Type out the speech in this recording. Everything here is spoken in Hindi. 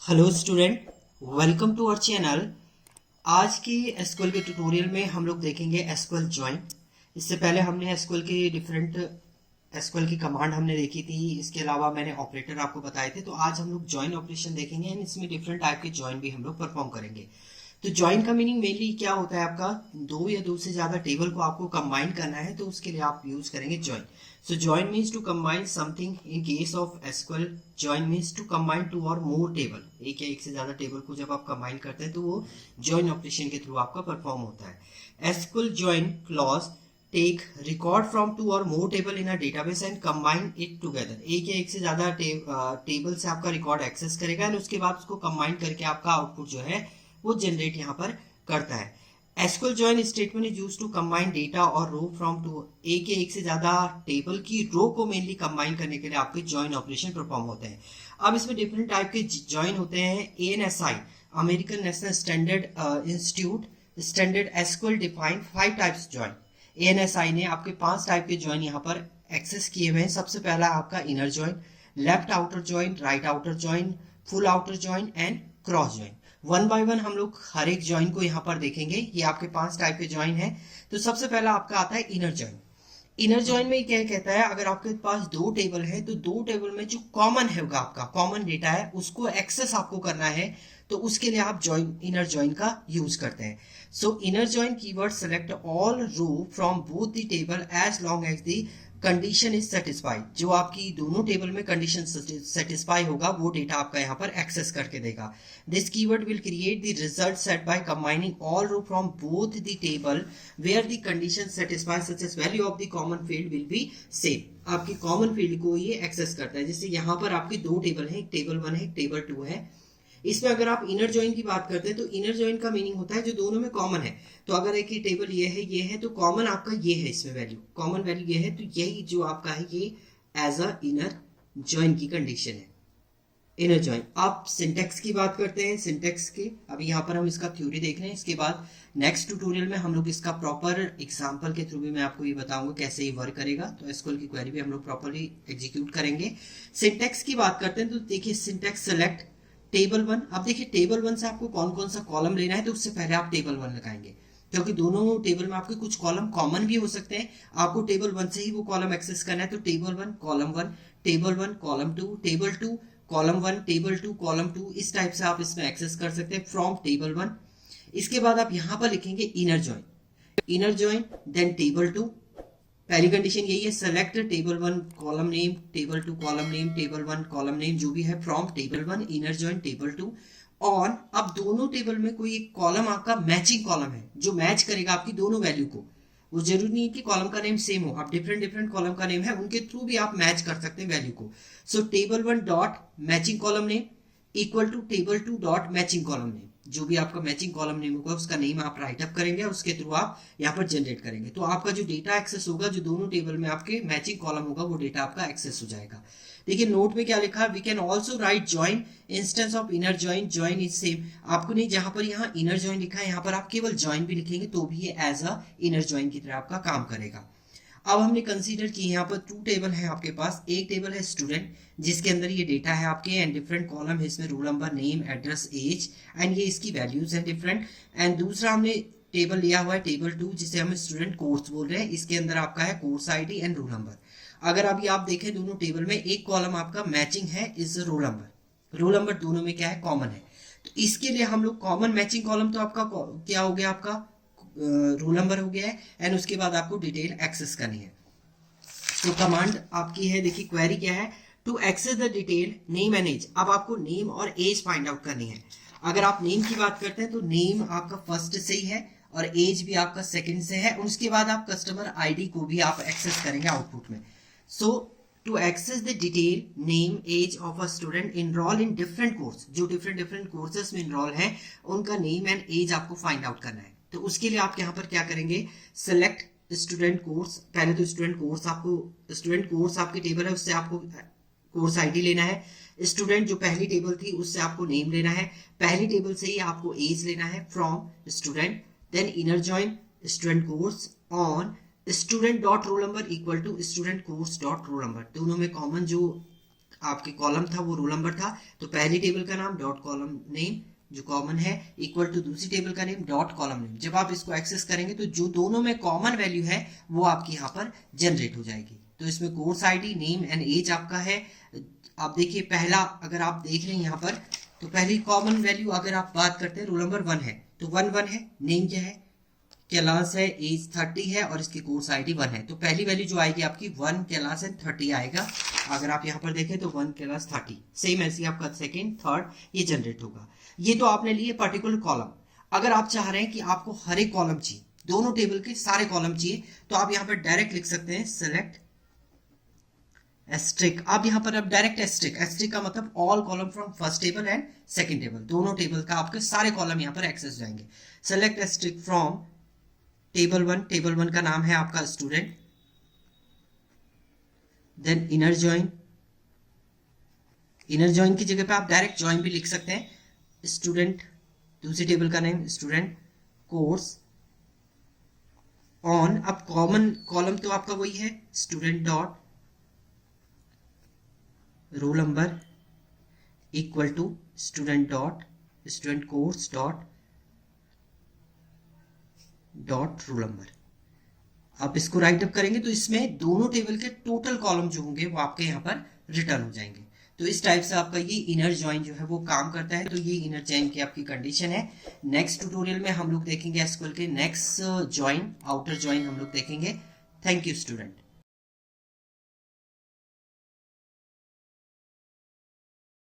Hello student, welcome to our channel. आज की एसक्यूएल के ट्यूटोरियल में हम लोग देखेंगे एसक्यूएल ज्वाइन। इससे पहले हमने एसक्यूएल के डिफरेंट एसक्यूएल की कमांड हमने देखी थी। इसके अलावा मैंने ऑपरेटर आपको बताए थे। तो आज हम लोग ज्वाइन ऑपरेशन देखेंगे एंड इसमें डिफरेंट टाइप के ज्वाइन भी हम लोग परफॉर्म करेंगे। तो ज्वाइन का मीनिंग मेनली क्या होता है, आपका दो या दो से ज्यादा टेबल को आपको कंबाइन करना है, तो उसके लिए आप यूज करेंगे join. So join means to combine something. In case of SQL, join means to combine two or more table. एक या एक से ज्यादा टेबल को जब आप कंबाइन करते हैं तो वो join ऑपरेशन के थ्रू आपका परफॉर्म होता है। SQL join clause take record from two or more table in a database and combine it together. एक या एक से ज्यादा टेबल से आपका रिकॉर्ड एक्सेस करेगा और उसके बाद उसको कंबाइन करके आपका आउटपुट जो है वो जनरेट यहाँ पर करता है। SQL join statement is used to combine data और रो फ्रॉम टू। एक या एक से ज्यादा टेबल की रो को मेनली कंबाइन करने के लिए आपके जॉइन ऑपरेशन परफॉर्म होते हैं। अब इसमें डिफरेंट टाइप के जॉइन होते हैं। ANSI, American national standard institute standard SQL define 5 types join. ANSI ने आपके 5 टाइप के जॉइन यहाँ पर एक्सेस किए हुए हैं। सबसे पहला आपका inner join, left outer join, right outer join, full outer join and cross join. One by one हम लोग हर एक जॉइन को यहाँ पर देखेंगे। ये आपके 5 टाइप के जॉइन है। तो सबसे पहला आपका आता है इनर जॉइन। इनर जॉइन में क्या कहता है, अगर आपके पास दो टेबल है तो दो टेबल में जो कॉमन है होगा, आपका कॉमन डेटा है, उसको एक्सेस आपको करना है, तो उसके लिए आप जॉइन इनर जॉइन का यूज करते हैं। So inner join keyword select all row from both the table as long as the condition is satisfied. जो आपकी दोनों टेबल में कंडीशन सेटिस्फाई होगा वो डेटा आपका यहाँ पर एक्सेस करके देगा। This keyword will create the result set by combining all row from both the table where the condition satisfy such as value of the common field will be same. आपकी कॉमन फील्ड को ये एक्सेस करता है। जैसे यहाँ पर आपके दो टेबल है, एक टेबल 1 है, एक टेबल 2 है। इसमें अगर आप इनर जॉइन की बात करते हैं तो इनर जॉइन का मीनिंग होता है जो दोनों में कॉमन है। तो अगर एक ही टेबल ये है तो कॉमन आपका ये है, इसमें वैल्यू कॉमन वैल्यू ये है, तो यही जो आपका है ये एज अ इनर जॉइन की कंडीशन है, इनर जॉइन। आप सिंटेक्स की बात करते हैं, सिंटेक्स के अभी यहाँ पर हम इसका थ्योरी देख रहे हैं। इसके बाद नेक्स्ट ट्यूटोरियल में हम लोग इसका प्रॉपर एग्जांपल के थ्रू भी मैं आपको ये बताऊंगा कैसे ये वर्क करेगा। तो एसक्यूएल की क्वेरी भी हम लोग प्रॉपरली एग्जीक्यूट करेंगे। सिंटेक्स की बात करते हैं तो देखिए सिंटेक्स सेलेक्ट टेबल 1। अब देखिए टेबल 1 से आपको कौन कौन सा कॉलम लेना है, तो उससे पहले आप टेबल 1 लगाएंगे, क्योंकि दोनों टेबल में आपके कुछ कॉलम कॉमन भी हो सकते हैं। आपको टेबल 1 से ही वो कॉलम एक्सेस करना है, तो table 1 column 1, table 1 column 2, table 2 column 1, table 2 column 2, इस टाइप से आप इसमें एक्सेस कर सकते हैं फ्रॉम टेबल 1। इसके बाद आप यहाँ पर लिखेंगे inner join, inner join then table 2। पहली कंडीशन यही है, select table 1 column name, table 2 column name, table 1 column name जो भी है from table 1 inner join table 2 on. अब दोनों टेबल में कोई एक कॉलम आपका मैचिंग कॉलम है जो मैच करेगा आपकी दोनों वैल्यू को। वो जरूरी नहीं है कि कॉलम का नेम सेम हो, आप डिफरेंट डिफरेंट कॉलम का नेम है उनके थ्रू भी आप मैच कर सकते हैं वैल्यू को। So table 1 dot matching column name equal to table 2 dot matching column name. जो भी आपका मैचिंग कॉलम नेम होगा उसका नेम आप राइट अप करेंगे और उसके थ्रू आप यहाँ पर जनरेट करेंगे। तो आपका जो डेटा एक्सेस होगा, जो दोनों टेबल में आपके मैचिंग कॉलम होगा, वो डेटा आपका एक्सेस हो जाएगा। देखिए नोट में क्या लिखा है, we can also write join instance of inner join, join is same. आपको नहीं, जहां पर यहाँ इनर ज्वाइन लिखा है यहाँ पर आप केवल ज्वाइन भी लिखेंगे तो भी ये एज अ इनर ज्वाइन की तरह आपका काम करेगा। अब हमने कंसीडर की यहाँ पर 2 टेबल है आपके पास। एक टेबल है स्टूडेंट जिसके अंदर ये डेटा है आपके एंड डिफरेंट कॉलम है इसमें, roll number, name, address, age and ये इसकी वैल्यूज है डिफरेंट। एंड दूसरा हमने टेबल लिया हुआ है टेबल 2 जिसे हम स्टूडेंट कोर्स बोल रहे हैं। इसके अंदर आपका है course ID and roll number. अगर अभी आप देखें दोनों टेबल में एक कॉलम आपका मैचिंग है is roll number, role number दोनों में क्या है कॉमन है। तो इसके लिए हम लोग कॉमन मैचिंग कॉलम तो आपका क्या हो गया, आपका रोल नंबर हो गया है एंड उसके बाद आपको डिटेल एक्सेस करनी है। तो कमांड आपकी है, देखिए क्वेरी क्या है, to access the detail name and age. अब आपको नेम और एज फाइंड आउट करनी है। अगर आप नेम की बात करते हैं तो नेम आपका फर्स्ट से ही है और एज भी आपका सेकंड से है। उसके बाद आप कस्टमर आईडी को भी आप एक्सेस करेंगे आउटपुट में। So to access the detail name age of a student enroll in different course, जो डिफरेंट डिफरेंट कोर्सेस में इनरोल है उनका नेम एंड एज आपको फाइंड आउट करना है। तो उसके लिए आप यहाँ पर क्या करेंगे, सेलेक्ट स्टूडेंट कोर्स। पहले तो स्टूडेंट कोर्स आपकी टेबल है उससे आपको कोर्स आईडी लेना है। स्टूडेंट जो पहली टेबल थी उससे आपको नेम लेना है। पहली टेबल से ही आपको एज लेना है from student. Then inner join student course on student dot roll number equal to student course dot roll number. दोनों में कॉमन जो आपके कॉलम था वो रोल नंबर था, तो पहली टेबल का नाम डॉट कॉलम नेम जो कॉमन है इक्वल टू दूसरी टेबल का नेम डॉट कॉलम नेम। जब आप इसको एक्सेस करेंगे तो जो दोनों में कॉमन वैल्यू है वो आपकी यहाँ पर जनरेट हो जाएगी। तो इसमें course ID, name and age आपका है। आप देखिए पहला अगर आप देख रहे हैं यहाँ पर, तो पहली कॉमन वैल्यू अगर आप बात करते हैं रोल नंबर 1 है, तो 1 है, नेम क्या है, कैलाश है, एज 30 है और इसकी कोर्स आईडी 1 है। तो पहली वैल्यू जो आएगी आपकी 1 कैलाश एंड 30 आएगा। अगर आप यहाँ पर देखें तो 1 कैलाश 30, सेम ऐसे आपका सेकंड थर्ड ये जनरेट होगा। ये तो आपने लिए पर्टिकुलर कॉलम। अगर आप चाह रहे हैं कि आपको हर एक कॉलम चाहिए, दोनों टेबल के सारे कॉलम चाहिए, तो आप यहाँ पर डायरेक्ट लिख सकते हैं सेलेक्ट एस्ट्रिक। आप यहाँ पर अब डायरेक्ट एस्ट्रिक, एस्ट्रिक का मतलब all column from first table and second table, दोनों टेबल का आपके सारे कॉलम यहाँ पर एक्सेस हो जाएंगे। Select asterisk from table 1, table 1 का नाम है आपका student, then inner join, inner join की जगह पे आप डायरेक्ट जॉइन भी लिख सकते हैं, स्टूडेंट दूसरी टेबल का नेम स्टूडेंट कोर्स ऑन। अब कॉमन कॉलम तो आपका वही है, student dot roll number equal to student dot student course dot roll number. आप इसको राइट अप करेंगे तो इसमें दोनों टेबल के टोटल कॉलम जो होंगे वो आपके यहाँ पर रिटर्न हो जाएंगे। तो इस टाइप से आपका ये इनर जॉइन जो है वो काम करता है। तो ये इनर जॉइन की आपकी कंडीशन है। नेक्स्ट ट्यूटोरियल में हम लोग देखेंगे एसक्यूएल के नेक्स्ट जॉइन, आउटर जॉइन हम लोग देखेंगे। Thank you student.